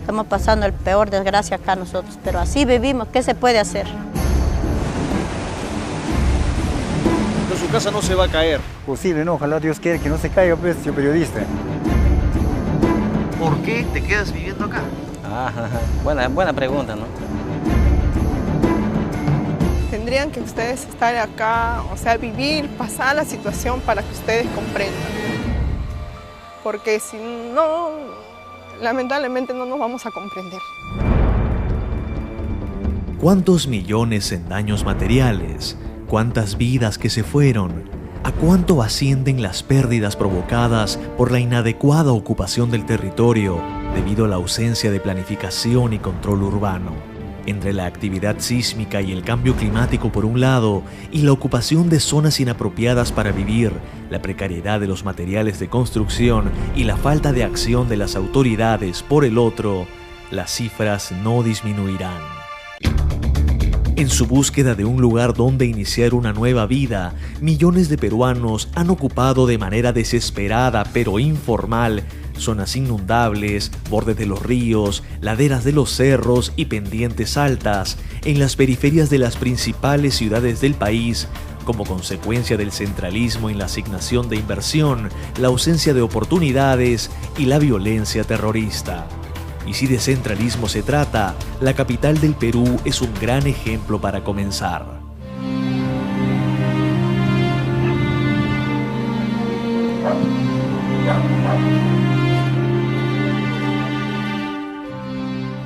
Estamos pasando el peor desgracia acá nosotros, pero así vivimos, ¿qué se puede hacer? Pero su casa no se va a caer. Posible, no, ojalá Dios quiera que no se caiga, pues, señor periodista. ¿Por qué te quedas viviendo acá? Buena pregunta, ¿no? Tendrían que ustedes estar acá, o sea, vivir, pasar la situación para que ustedes comprendan. Porque si no, lamentablemente no nos vamos a comprender. ¿Cuántos millones en daños materiales? ¿Cuántas vidas que se fueron? ¿A cuánto ascienden las pérdidas provocadas por la inadecuada ocupación del territorio debido a la ausencia de planificación y control urbano? Entre la actividad sísmica y el cambio climático por un lado y la ocupación de zonas inapropiadas para vivir, la precariedad de los materiales de construcción y la falta de acción de las autoridades por el otro, las cifras no disminuirán. En su búsqueda de un lugar donde iniciar una nueva vida, millones de peruanos han ocupado de manera desesperada pero informal zonas inundables, bordes de los ríos, laderas de los cerros y pendientes altas en las periferias de las principales ciudades del país, como consecuencia del centralismo en la asignación de inversión, la ausencia de oportunidades y la violencia terrorista. Y si de centralismo se trata, la capital del Perú es un gran ejemplo para comenzar.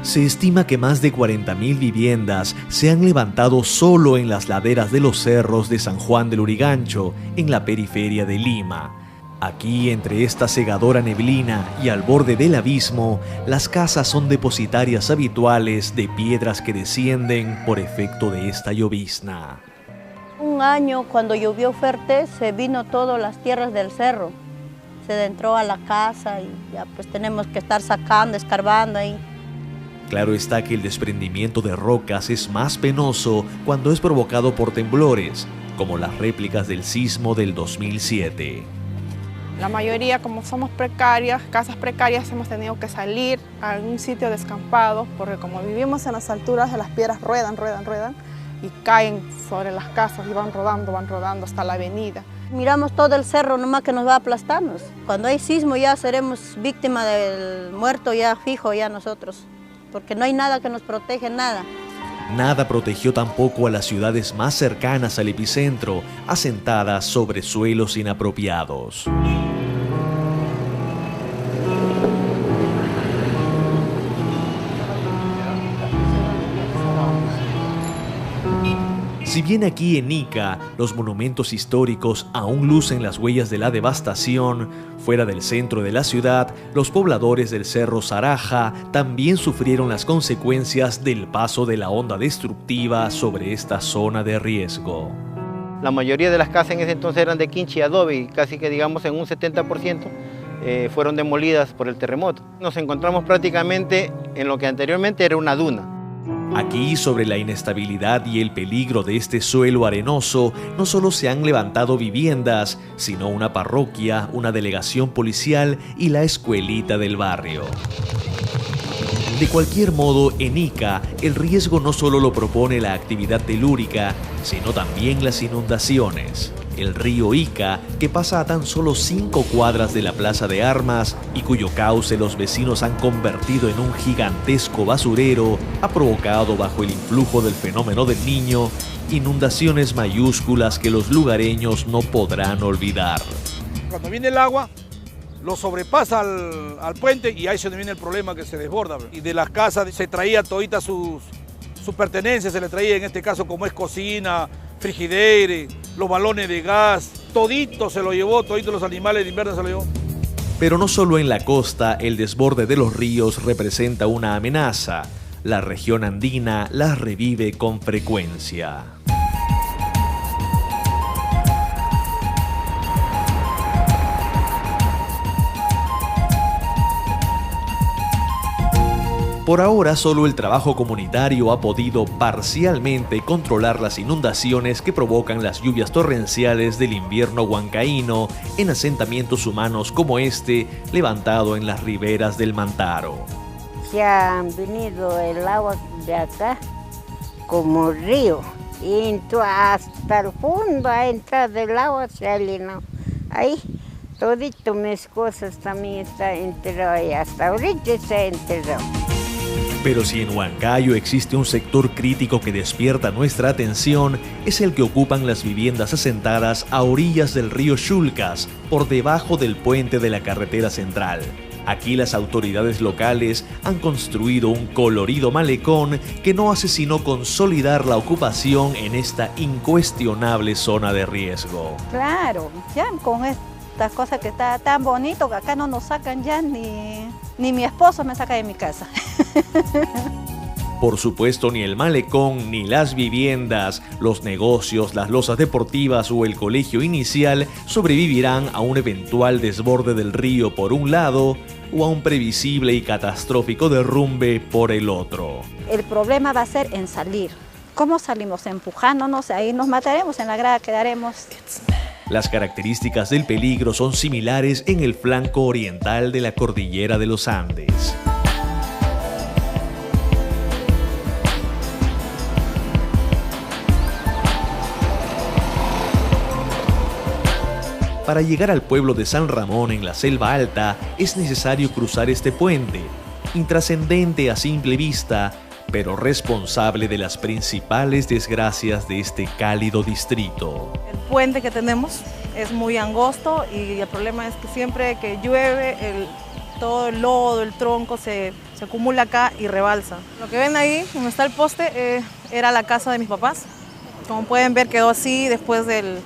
Se estima que más de 40.000 viviendas se han levantado solo en las laderas de los cerros de San Juan del Lurigancho, en la periferia de Lima. Aquí, entre esta cegadora neblina y al borde del abismo, las casas son depositarias habituales de piedras que descienden por efecto de esta llovizna. Un año, cuando llovió fuerte, se vino todas las tierras del cerro. Se entró a la casa y ya pues tenemos que estar sacando, escarbando ahí. Claro está que el desprendimiento de rocas es más penoso cuando es provocado por temblores, como las réplicas del sismo del 2007. La mayoría, como somos precarias, casas precarias, hemos tenido que salir a algún sitio descampado, porque como vivimos en las alturas, las piedras ruedan y caen sobre las casas y van rodando hasta la avenida. Miramos todo el cerro, nomás que nos va a aplastarnos. Cuando hay sismo ya seremos víctimas del muerto ya fijo ya nosotros, porque no hay nada que nos protege, nada. Nada protegió tampoco a las ciudades más cercanas al epicentro, asentadas sobre suelos inapropiados. Si bien aquí en Ica los monumentos históricos aún lucen las huellas de la devastación, fuera del centro de la ciudad, los pobladores del Cerro Saraja también sufrieron las consecuencias del paso de la onda destructiva sobre esta zona de riesgo. La mayoría de las casas en ese entonces eran de quincha y adobe y casi que digamos en un 70% fueron demolidas por el terremoto. Nos encontramos prácticamente en lo que anteriormente era una duna. Aquí, sobre la inestabilidad y el peligro de este suelo arenoso, no solo se han levantado viviendas, sino una parroquia, una delegación policial y la escuelita del barrio. De cualquier modo, en Ica, el riesgo no solo lo propone la actividad telúrica, sino también las inundaciones. El río Ica, que pasa a tan solo 5 cuadras de la Plaza de Armas y cuyo cauce los vecinos han convertido en un gigantesco basurero, ha provocado, bajo el influjo del fenómeno del Niño, inundaciones mayúsculas que los lugareños no podrán olvidar. Cuando viene el agua, lo sobrepasa al puente y ahí es donde viene el problema, que se desborda. Y de las casas se traía toditas sus pertenencias, se le traía en este caso como es cocina, frigideire, los balones de gas, todito se lo llevó, todito los animales de invierno se lo llevó. Pero no solo en la costa el desborde de los ríos representa una amenaza. La región andina las revive con frecuencia. Por ahora, solo el trabajo comunitario ha podido parcialmente controlar las inundaciones que provocan las lluvias torrenciales del invierno huancaíno en asentamientos humanos como este, levantado en las riberas del Mantaro. se ha venido el agua de acá como río y entró hasta el fondo, ha entrado el agua, se ha llenado. Ahí, todito mis cosas también está enterrado y hasta ahorita está enterrado. Pero si en Huancayo existe un sector crítico que despierta nuestra atención, es el que ocupan las viviendas asentadas a orillas del río Chulcas, por debajo del puente de la carretera central. Aquí las autoridades locales han construido un colorido malecón que no hace sino consolidar la ocupación en esta incuestionable zona de riesgo. Claro, ya con esta cosa que está tan bonito que acá no nos sacan ya ni mi esposo me saca de mi casa. Por supuesto, ni el malecón, ni las viviendas, los negocios, las losas deportivas o el colegio inicial sobrevivirán a un eventual desborde del río por un lado o a un previsible y catastrófico derrumbe por el otro. El problema va a ser en salir. ¿Cómo salimos? Empujándonos, ahí nos mataremos, en la grada quedaremos. Las características del peligro son similares en el flanco oriental de la cordillera de los Andes. Para llegar al pueblo de San Ramón en la Selva Alta es necesario cruzar este puente, intrascendente a simple vista, pero responsable de las principales desgracias de este cálido distrito. El puente que tenemos es muy angosto y el problema es que siempre que llueve todo el lodo, el tronco se acumula acá y rebalsa. Lo que ven ahí, donde está el poste, era la casa de mis papás. Como pueden ver, quedó así después del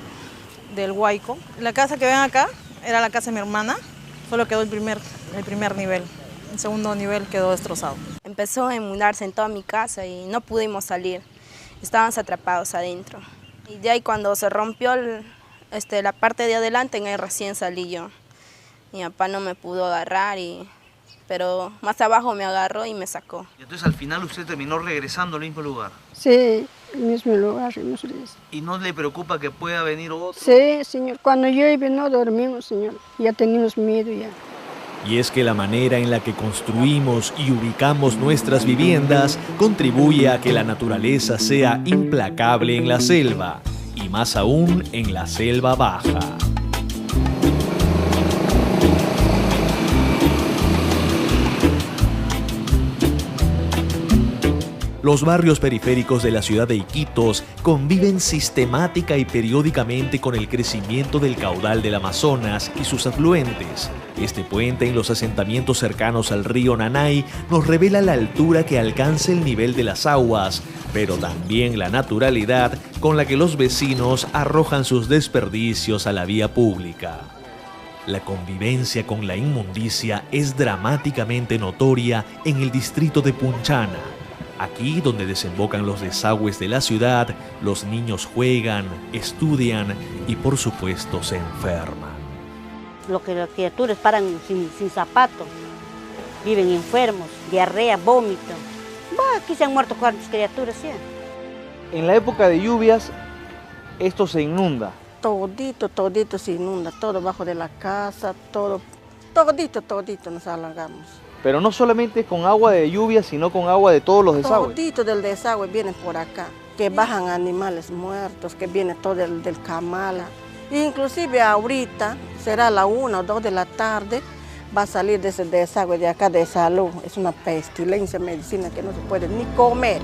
huaico. La casa que ven acá era la casa de mi hermana, solo quedó el primer nivel. El segundo nivel quedó destrozado. Empezó a inundarse en toda mi casa y no pudimos salir. Estábamos atrapados adentro. Y de ahí cuando se rompió la parte de adelante, en ahí recién salí yo. Mi papá no me pudo agarrar, pero más abajo me agarró y me sacó. Y entonces al final usted terminó regresando al mismo lugar. Sí, el mismo lugar. ¿Y no le preocupa que pueda venir otro? Sí, señor. Cuando llueve no dormimos, señor. Ya tenemos miedo ya. Y es que la manera en la que construimos y ubicamos nuestras viviendas contribuye a que la naturaleza sea implacable en la selva, y más aún en la selva baja. Los barrios periféricos de la ciudad de Iquitos conviven sistemática y periódicamente con el crecimiento del caudal del Amazonas y sus afluentes. Este puente en los asentamientos cercanos al río Nanay nos revela la altura que alcanza el nivel de las aguas, pero también la naturalidad con la que los vecinos arrojan sus desperdicios a la vía pública. La convivencia con la inmundicia es dramáticamente notoria en el distrito de Punchana. Aquí, donde desembocan los desagües de la ciudad, los niños juegan, estudian y, por supuesto, se enferman. Lo que las criaturas paran sin zapatos, viven enfermos, diarrea, vómito. Aquí se han muerto cuantas criaturas, ¿sí? En la época de lluvias, esto se inunda. Todito se inunda, todo bajo de la casa, todito nos alargamos. Pero no solamente con agua de lluvia, sino con agua de todos los desagües. Todito del desagüe viene por acá, que bajan animales muertos, que viene todo del Camala. Inclusive ahorita, será la 1 o 2 de la tarde, va a salir de ese desagüe de acá de salud. Es una pestilencia medicina que no se puede ni comer.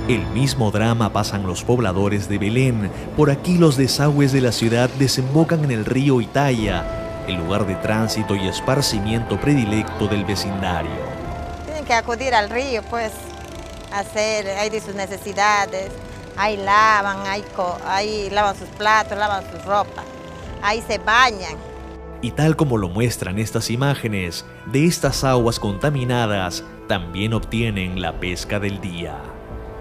El mismo drama pasan los pobladores de Belén. Por aquí los desagües de la ciudad desembocan en el río Itaya, el lugar de tránsito y esparcimiento predilecto del vecindario. Tienen que acudir al río, pues, a hacer ahí de sus necesidades. Ahí lavan, ahí lavan sus platos, lavan sus ropas, ahí se bañan. Y tal como lo muestran estas imágenes, de estas aguas contaminadas también obtienen la pesca del día.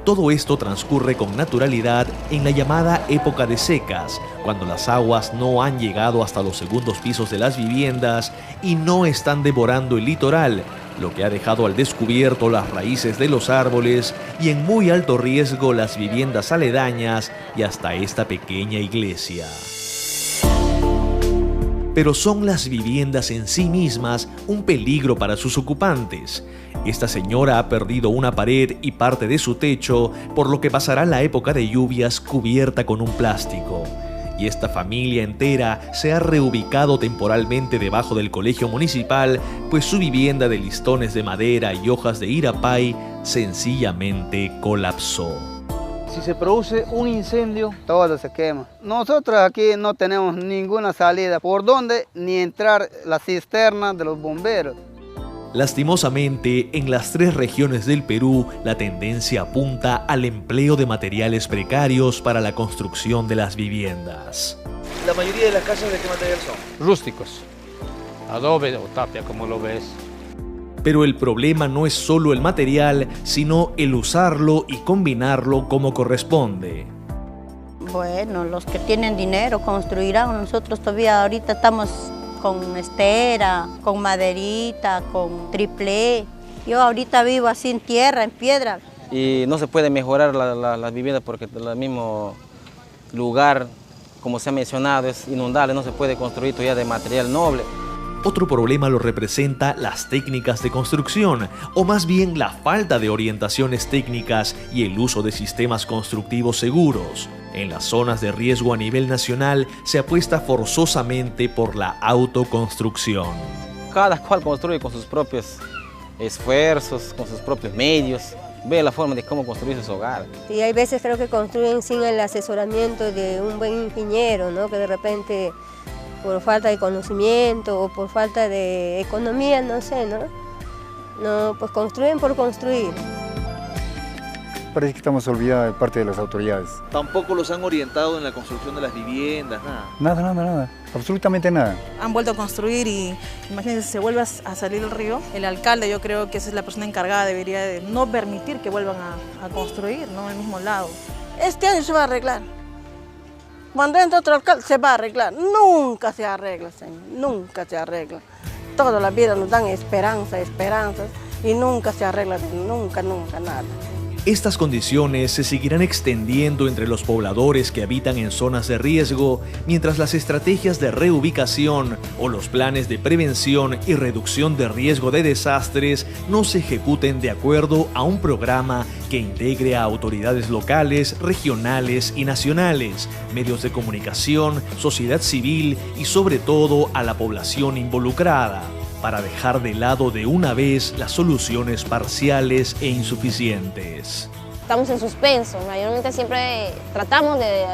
Todo esto transcurre con naturalidad en la llamada época de secas, cuando las aguas no han llegado hasta los segundos pisos de las viviendas y no están devorando el litoral, lo que ha dejado al descubierto las raíces de los árboles y en muy alto riesgo las viviendas aledañas y hasta esta pequeña iglesia. pero son las viviendas en sí mismas un peligro para sus ocupantes. Esta señora ha perdido una pared y parte de su techo, por lo que pasará la época de lluvias cubierta con un plástico. Y esta familia entera se ha reubicado temporalmente debajo del colegio municipal, pues su vivienda de listones de madera y hojas de irapay sencillamente colapsó. Si se produce un incendio, todo se quema. Nosotros aquí no tenemos ninguna salida por donde ni entrar la cisterna de los bomberos. Lastimosamente, en las 3 regiones del Perú, la tendencia apunta al empleo de materiales precarios para la construcción de las viviendas. ¿La mayoría de las casas de qué material son? Rústicos, adobe o tapia, como lo ves. Pero el problema no es solo el material, sino el usarlo y combinarlo como corresponde. Bueno, los que tienen dinero construirán. Nosotros todavía ahorita estamos con estera, con maderita, con triplé. Yo ahorita vivo así en tierra, en piedra. Y no se puede mejorar las viviendas porque el mismo lugar, como se ha mencionado, es inundable, no se puede construir todavía de material noble. Otro problema lo representa las técnicas de construcción, o más bien la falta de orientaciones técnicas y el uso de sistemas constructivos seguros. En las zonas de riesgo a nivel nacional se apuesta forzosamente por la autoconstrucción. Cada cual construye con sus propios esfuerzos, con sus propios medios, ve la forma de cómo construir su hogar. Y hay veces creo que construyen sin el asesoramiento de un buen ingeniero, ¿no? Que de repente por falta de conocimiento o por falta de economía, no sé, ¿no? No, pues construyen por construir. Parece que estamos olvidados de parte de las autoridades. Tampoco los han orientado en la construcción de las viviendas, nada. Nada, absolutamente nada. Han vuelto a construir y imagínense, si se vuelve a salir el río, el alcalde, yo creo que esa es la persona encargada, debería de no permitir que vuelvan a construir, ¿no? En el mismo lado. Este año se va a arreglar. Cuando entra otro alcalde se va a arreglar. Nunca se arregla, señor, nunca se arregla. Toda la vida nos dan esperanzas y nunca se arregla, nunca nada. Estas condiciones se seguirán extendiendo entre los pobladores que habitan en zonas de riesgo, mientras las estrategias de reubicación o los planes de prevención y reducción de riesgo de desastres no se ejecuten de acuerdo a un programa que integre a autoridades locales, regionales y nacionales, medios de comunicación, sociedad civil y sobre todo a la población involucrada, para dejar de lado de una vez las soluciones parciales e insuficientes. Estamos en suspenso, mayormente siempre tratamos de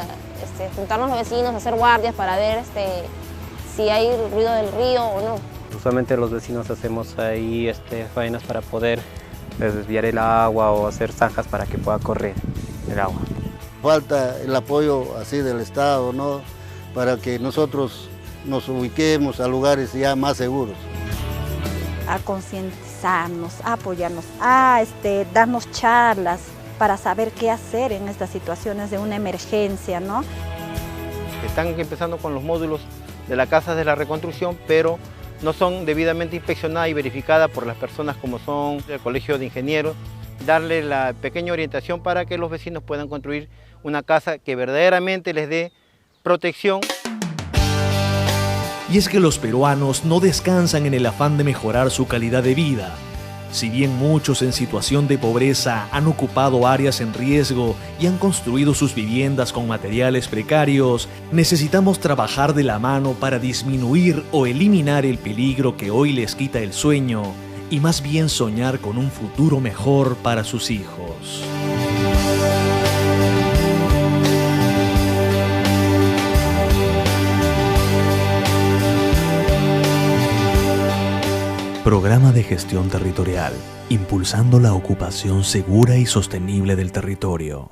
juntarnos los vecinos, hacer guardias para ver si hay ruido del río o no. Usualmente los vecinos hacemos ahí faenas para poder desviar el agua o hacer zanjas para que pueda correr el agua. Falta el apoyo así del Estado, ¿no? Para que nosotros nos ubiquemos a lugares ya más seguros. A concientizarnos, a apoyarnos, a darnos charlas para saber qué hacer en estas situaciones de una emergencia, ¿no? Están empezando con los módulos de la Casa de la Reconstrucción, pero no son debidamente inspeccionadas y verificadas por las personas como son el Colegio de Ingenieros, darle la pequeña orientación para que los vecinos puedan construir una casa que verdaderamente les dé protección. Y es que los peruanos no descansan en el afán de mejorar su calidad de vida. Si bien muchos en situación de pobreza han ocupado áreas en riesgo y han construido sus viviendas con materiales precarios, necesitamos trabajar de la mano para disminuir o eliminar el peligro que hoy les quita el sueño y más bien soñar con un futuro mejor para sus hijos. Programa de Gestión Territorial, impulsando la ocupación segura y sostenible del territorio.